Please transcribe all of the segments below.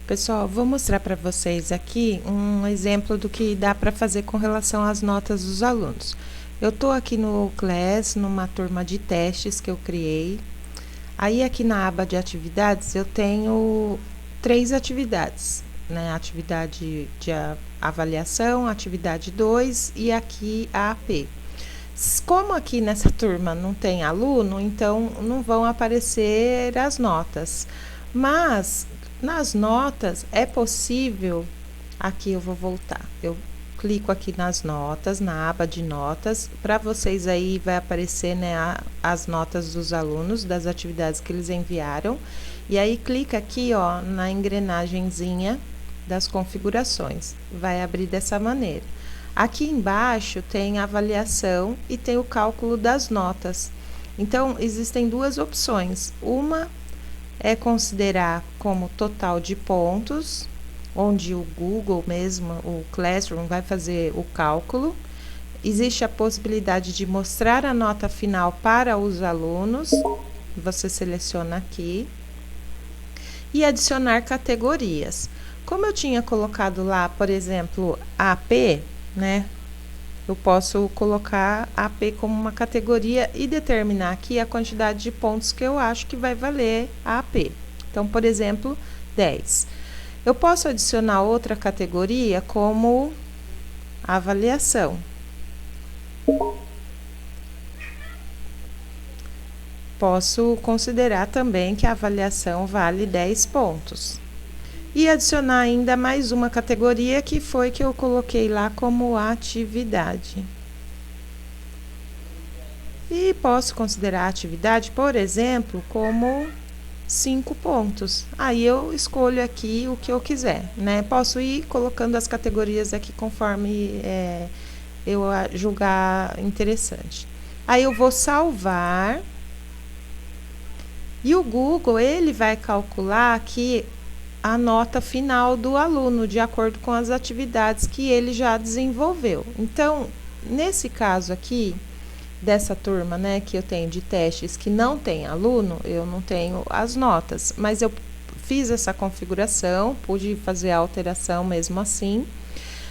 Pessoal, vou mostrar para vocês aqui um exemplo do que dá para fazer com relação às notas dos alunos. Eu estou aqui no Class, numa turma de testes que eu criei. Aí aqui na aba de atividades eu tenho 3 atividades, né? Atividade de avaliação, atividade 2 e aqui a AP. Como aqui nessa turma não tem aluno, então não vão aparecer as notas. Mas nas notas é possível, aqui eu vou voltar, eu clico aqui nas notas, na aba de notas, para vocês aí vai aparecer, né, as notas dos alunos, das atividades que eles enviaram, e aí clica aqui, ó, na engrenagemzinha das configurações, vai abrir dessa maneira. Aqui embaixo tem a avaliação e tem o cálculo das notas. Então, existem duas opções. Uma é considerar como total de pontos, onde o Google mesmo, o Classroom, vai fazer o cálculo. Existe a possibilidade de mostrar a nota final para os alunos. Você seleciona aqui. E adicionar categorias. Como eu tinha colocado lá, por exemplo, AP, né? Eu posso colocar AP como uma categoria e determinar aqui a quantidade de pontos que eu acho que vai valer a AP. Então, por exemplo, 10. Eu posso adicionar outra categoria como avaliação. Posso considerar também que a avaliação vale 10 pontos. E adicionar ainda mais uma categoria que foi que eu coloquei lá como atividade. E posso considerar a atividade, por exemplo, como 5 pontos. Aí eu escolho aqui o que eu quiser, né? Posso ir colocando as categorias aqui conforme eu julgar interessante. Aí eu vou salvar. E o Google, ele vai calcular aqui a nota final do aluno, de acordo com as atividades que ele já desenvolveu. Então, nesse caso aqui, dessa turma, né, que eu tenho de testes que não tem aluno, eu não tenho as notas, mas eu fiz essa configuração, pude fazer a alteração mesmo assim.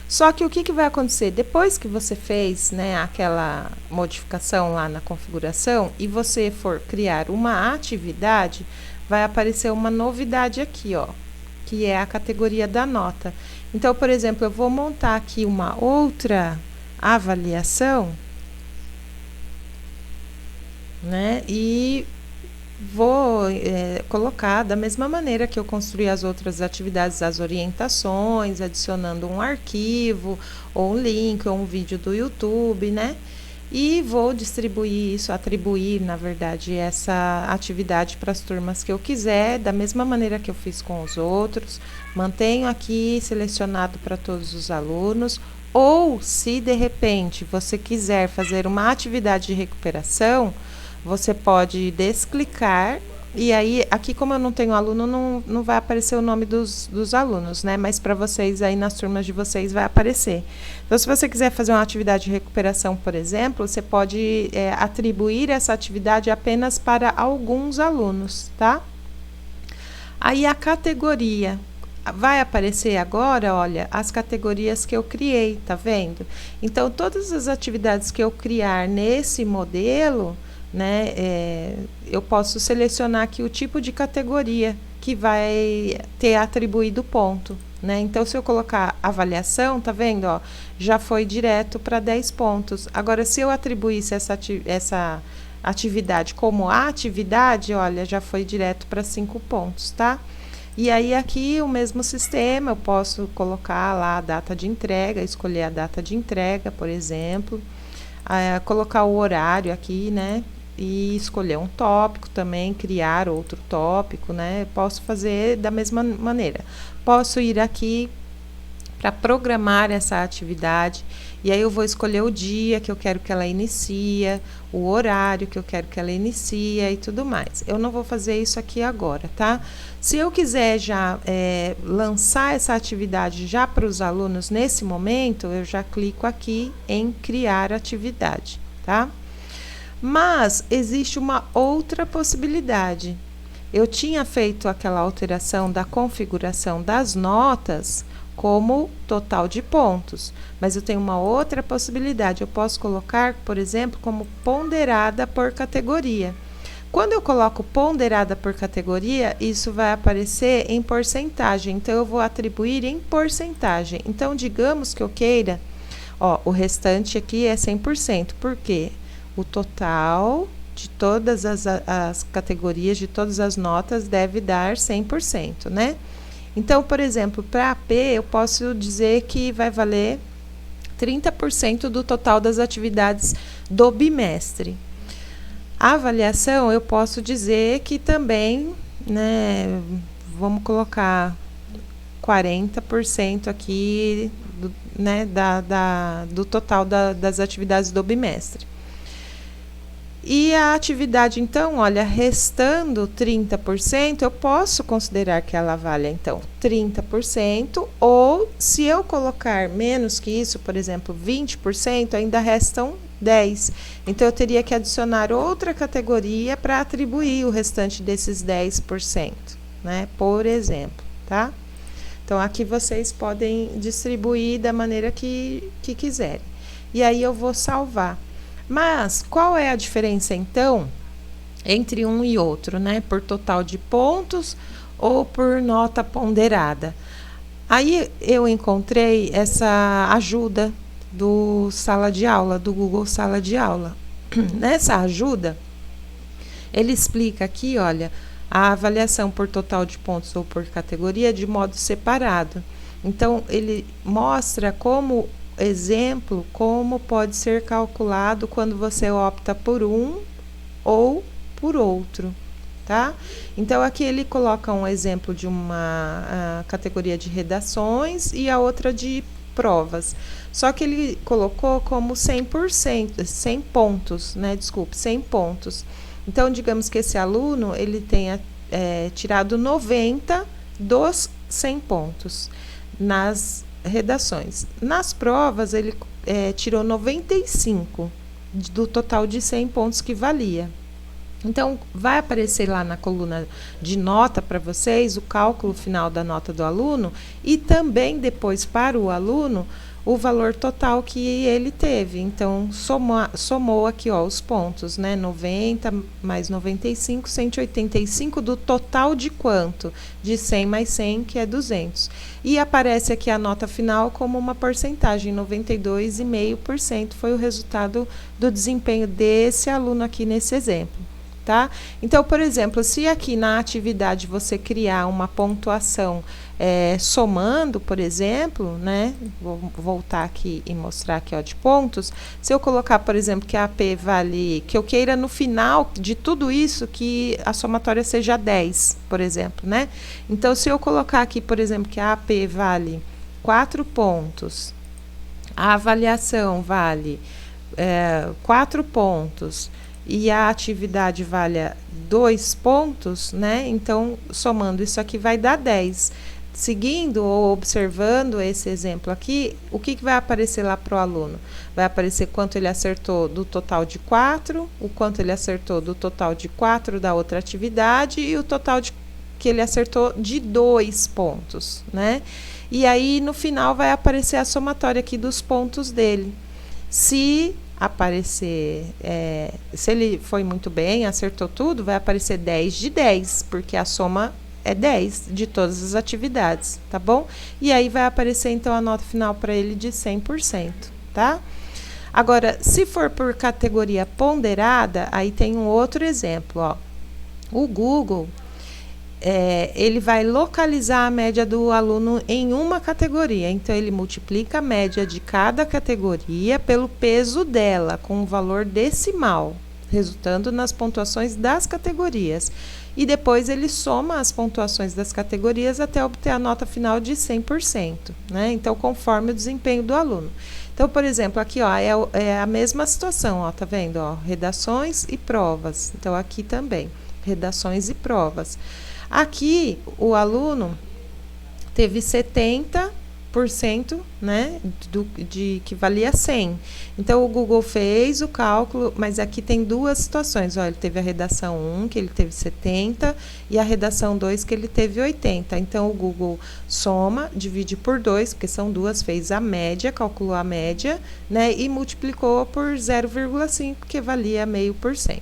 Só que o que vai acontecer? Depois que você fez, né, aquela modificação lá na configuração e você for criar uma atividade, vai aparecer uma novidade aqui, ó, que é a categoria da nota. Então, por exemplo, eu vou montar aqui uma outra avaliação, né? E vou colocar da mesma maneira que eu construí as outras atividades, as orientações, adicionando um arquivo, ou um link, ou um vídeo do YouTube, né? E vou distribuir isso, atribuir, na verdade, essa atividade para as turmas que eu quiser, da mesma maneira que eu fiz com os outros. Mantenho aqui selecionado para todos os alunos. Ou, se de repente você quiser fazer uma atividade de recuperação, você pode desclicar. E aí, aqui como eu não tenho aluno, não vai aparecer o nome dos alunos, né? Mas para vocês aí nas turmas de vocês vai aparecer. Então, se você quiser fazer uma atividade de recuperação, por exemplo, você pode atribuir essa atividade apenas para alguns alunos, tá? Aí a categoria. Vai aparecer agora, olha, as categorias que eu criei, tá vendo? Então, todas as atividades que eu criar nesse modelo, né, eu posso selecionar aqui o tipo de categoria que vai ter atribuído ponto, né? Então, se eu colocar avaliação, tá vendo, ó, já foi direto para 10 pontos. Agora, se eu atribuísse essa atividade como atividade, olha, já foi direto para 5 pontos, tá? E aí aqui o mesmo sistema, eu posso colocar lá a data de entrega, escolher a data de entrega, por exemplo, colocar o horário aqui, né? E escolher um tópico também, criar outro tópico, né? Posso fazer da mesma maneira. Posso ir aqui para programar essa atividade, e aí eu vou escolher o dia que eu quero que ela inicie, o horário que eu quero que ela inicie e tudo mais. Eu não vou fazer isso aqui agora, tá? Se eu quiser já lançar essa atividade já para os alunos nesse momento, eu já clico aqui em criar atividade, tá? Mas existe uma outra possibilidade. eu tinha feito aquela alteração da configuração das notas como total de pontos, mas eu tenho uma outra possibilidade. Eu posso colocar, por exemplo, como ponderada por categoria. Quando eu coloco ponderada por categoria, isso vai aparecer em porcentagem. Então, eu vou atribuir em porcentagem. Então, digamos que eu queira, ó, o restante aqui é 100%. Por quê? O total de todas as categorias, de todas as notas, deve dar 100%, né? Então, por exemplo, para AP, eu posso dizer que vai valer 30% do total das atividades do bimestre. A avaliação, eu posso dizer que também, né, vamos colocar 40% aqui, né, do total das atividades do bimestre. E a atividade, então, olha, restando 30%, eu posso considerar que ela valha, então, 30%, ou se eu colocar menos que isso, por exemplo, 20%, ainda restam 10%. Então, eu teria que adicionar outra categoria para atribuir o restante desses 10%, né? Por exemplo, tá? Então, aqui vocês podem distribuir da maneira que quiserem. E aí, eu vou salvar. Mas, qual é a diferença, então, entre um e outro, né? Por total de pontos ou por nota ponderada? Aí, eu encontrei essa ajuda do Sala de Aula, do Google Sala de Aula. Nessa ajuda, ele explica aqui, olha, a avaliação por total de pontos ou por categoria de modo separado. Então, ele mostra como exemplo, como pode ser calculado quando você opta por um ou por outro, tá? Então, aqui ele coloca um exemplo de uma categoria de redações e a outra de provas. Só que ele colocou como 100%, 100 pontos, né? Desculpe, 100 pontos. Então, digamos que esse aluno, ele tenha tirado 90 dos 100 pontos nas redações. Nas provas, ele tirou 95 do total de 100 pontos que valia. Então, vai aparecer lá na coluna de nota para vocês o cálculo final da nota do aluno e também depois para o aluno o valor total que ele teve. Então, somou aqui, ó, os pontos, né? 90 mais 95, 185 do total de quanto? De 100 mais 100, que é 200. E aparece aqui a nota final como uma porcentagem, 92,5% foi o resultado do desempenho desse aluno aqui nesse exemplo. Tá? Então, por exemplo, se aqui na atividade você criar uma pontuação somando, por exemplo, né? Vou voltar aqui e mostrar aqui, ó, de pontos. Se eu colocar, por exemplo, que a AP vale, que eu queira no final de tudo isso que a somatória seja 10, por exemplo, né? Então, se eu colocar aqui, por exemplo, que a AP vale 4 pontos, a avaliação vale 4 pontos, e a atividade valha 2 pontos, né? Então, somando isso aqui vai dar 10. Seguindo ou observando esse exemplo aqui, o que vai aparecer lá para o aluno? Vai aparecer quanto ele acertou do total de 4, o quanto ele acertou do total de 4 da outra atividade e o total que ele acertou de 2 pontos, né? E aí, no final, vai aparecer a somatória aqui dos pontos dele. Se aparecer, se ele foi muito bem, acertou tudo, vai aparecer 10 de 10, porque a soma é 10 de todas as atividades, tá bom? E aí vai aparecer, então, a nota final para ele de 100%, tá? Agora, se for por categoria ponderada, aí tem um outro exemplo, ó. O Google, ele vai localizar a média do aluno em uma categoria. Então, ele multiplica a média de cada categoria pelo peso dela, com o valor decimal, resultando nas pontuações das categorias. E depois ele soma as pontuações das categorias até obter a nota final de 100%, né? Então, conforme o desempenho do aluno. Então, por exemplo, aqui, ó, é a mesma situação, ó, tá vendo? Ó, redações e provas. Então, aqui também, redações e provas. Aqui, o aluno teve 70 20%, né, de que valia 100. Então, o Google fez o cálculo, mas aqui tem duas situações. Olha, ele teve a redação 1, que ele teve 70, e a redação 2, que ele teve 80. Então, o Google soma, divide por 2, porque são duas, fez a média, calculou a média, né, e multiplicou por 0,5, que valia 0,5%,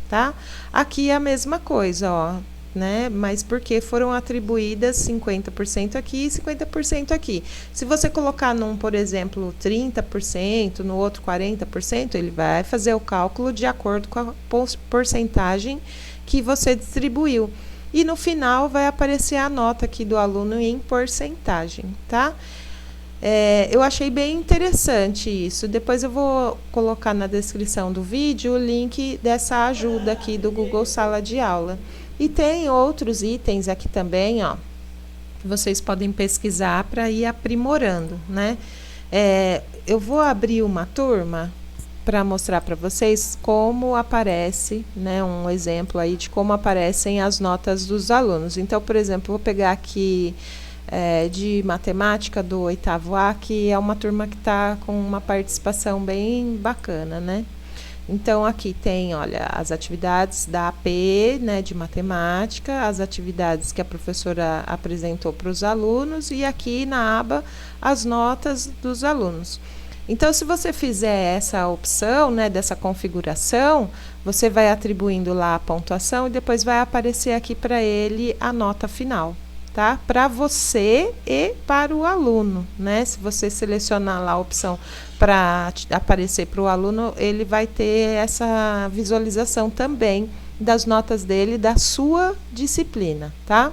tá? Aqui é a mesma coisa, ó. Né? Mas porque foram atribuídas 50% aqui e 50% aqui. Se você colocar num, por exemplo, 30%, no outro 40%, ele vai fazer o cálculo de acordo com a porcentagem que você distribuiu. E no final vai aparecer a nota aqui do aluno em porcentagem, tá? Eu achei bem interessante isso. Depois eu vou colocar na descrição do vídeo o link dessa ajuda aqui do Google Sala de Aula. E tem outros itens aqui também, ó, que vocês podem pesquisar para ir aprimorando, né? Eu vou abrir uma turma para mostrar para vocês como aparece, né, um exemplo aí de como aparecem as notas dos alunos. Então, por exemplo, vou pegar aqui de matemática do 8º A, que é uma turma que está com uma participação bem bacana, né? Então, aqui tem, olha, as atividades da AP, né, de matemática, as atividades que a professora apresentou para os alunos e aqui na aba as notas dos alunos. Então, se você fizer essa opção, né, dessa configuração, você vai atribuindo lá a pontuação e depois vai aparecer aqui para ele a nota final, tá? Para você e para o aluno, né? Se você selecionar lá a opção para aparecer para o aluno, ele vai ter essa visualização também das notas dele, da sua disciplina, tá?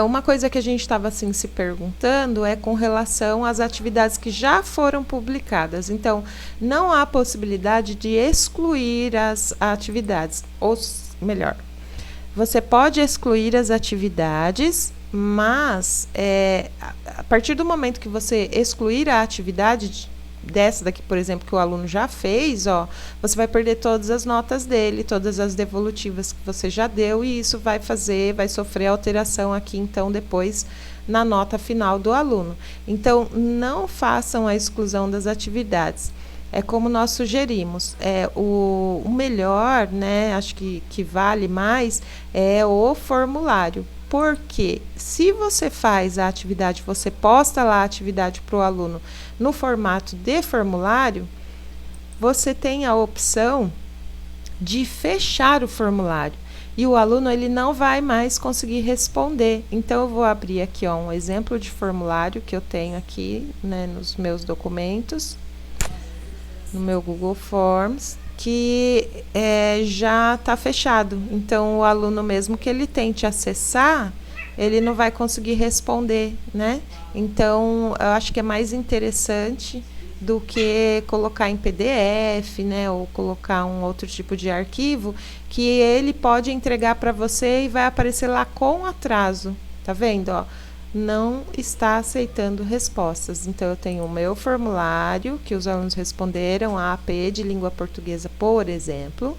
Uma coisa que a gente estava assim se perguntando é com relação às atividades que já foram publicadas. Então, não há possibilidade de excluir as atividades, ou melhor, você pode excluir as atividades, mas a partir do momento que você excluir a atividade dessa daqui, por exemplo, que o aluno já fez, ó, você vai perder todas as notas dele, todas as devolutivas que você já deu, e isso vai sofrer alteração aqui, então, depois na nota final do aluno. Então, não façam a exclusão das atividades. É como nós sugerimos, o melhor, né, acho que vale mais, é o formulário. Porque se você faz a atividade, você posta lá a atividade para o aluno no formato de formulário, você tem a opção de fechar o formulário. E o aluno ele não vai mais conseguir responder. Então, eu vou abrir aqui ó, um exemplo de formulário que eu tenho aqui, né, nos meus documentos, no meu Google Forms, que já está fechado. Então, o aluno mesmo que ele tente acessar, ele não vai conseguir responder, né? Então, eu acho que é mais interessante do que colocar em PDF, né? Ou colocar um outro tipo de arquivo, que ele pode entregar para você e vai aparecer lá com atraso. Tá vendo, ó? Não está aceitando respostas. Então, eu tenho o meu formulário, que os alunos responderam, a AP de língua portuguesa, por exemplo.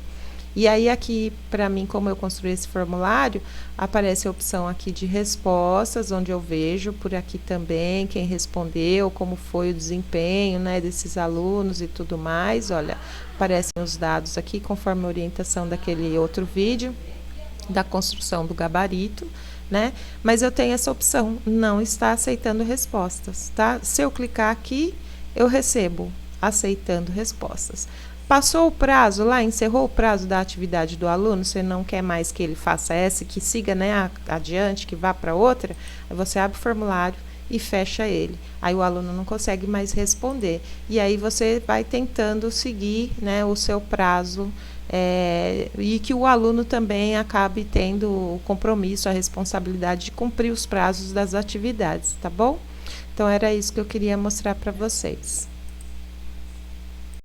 E aí, aqui, para mim, como eu construí esse formulário, aparece a opção aqui de respostas, onde eu vejo por aqui também quem respondeu, como foi o desempenho, né, desses alunos e tudo mais. Olha, aparecem os dados aqui, conforme a orientação daquele outro vídeo, da construção do gabarito, né? Mas eu tenho essa opção, não está aceitando respostas, tá? Se eu clicar aqui, eu recebo aceitando respostas. Passou o prazo lá, encerrou o prazo da atividade do aluno, você não quer mais que ele faça essa, que siga, né, adiante, que vá para outra, aí você abre o formulário e fecha ele. Aí o aluno não consegue mais responder. E aí você vai tentando seguir, né, o seu prazo, e que o aluno também acabe tendo o compromisso, a responsabilidade de cumprir os prazos das atividades, tá bom? Então, era isso que eu queria mostrar para vocês.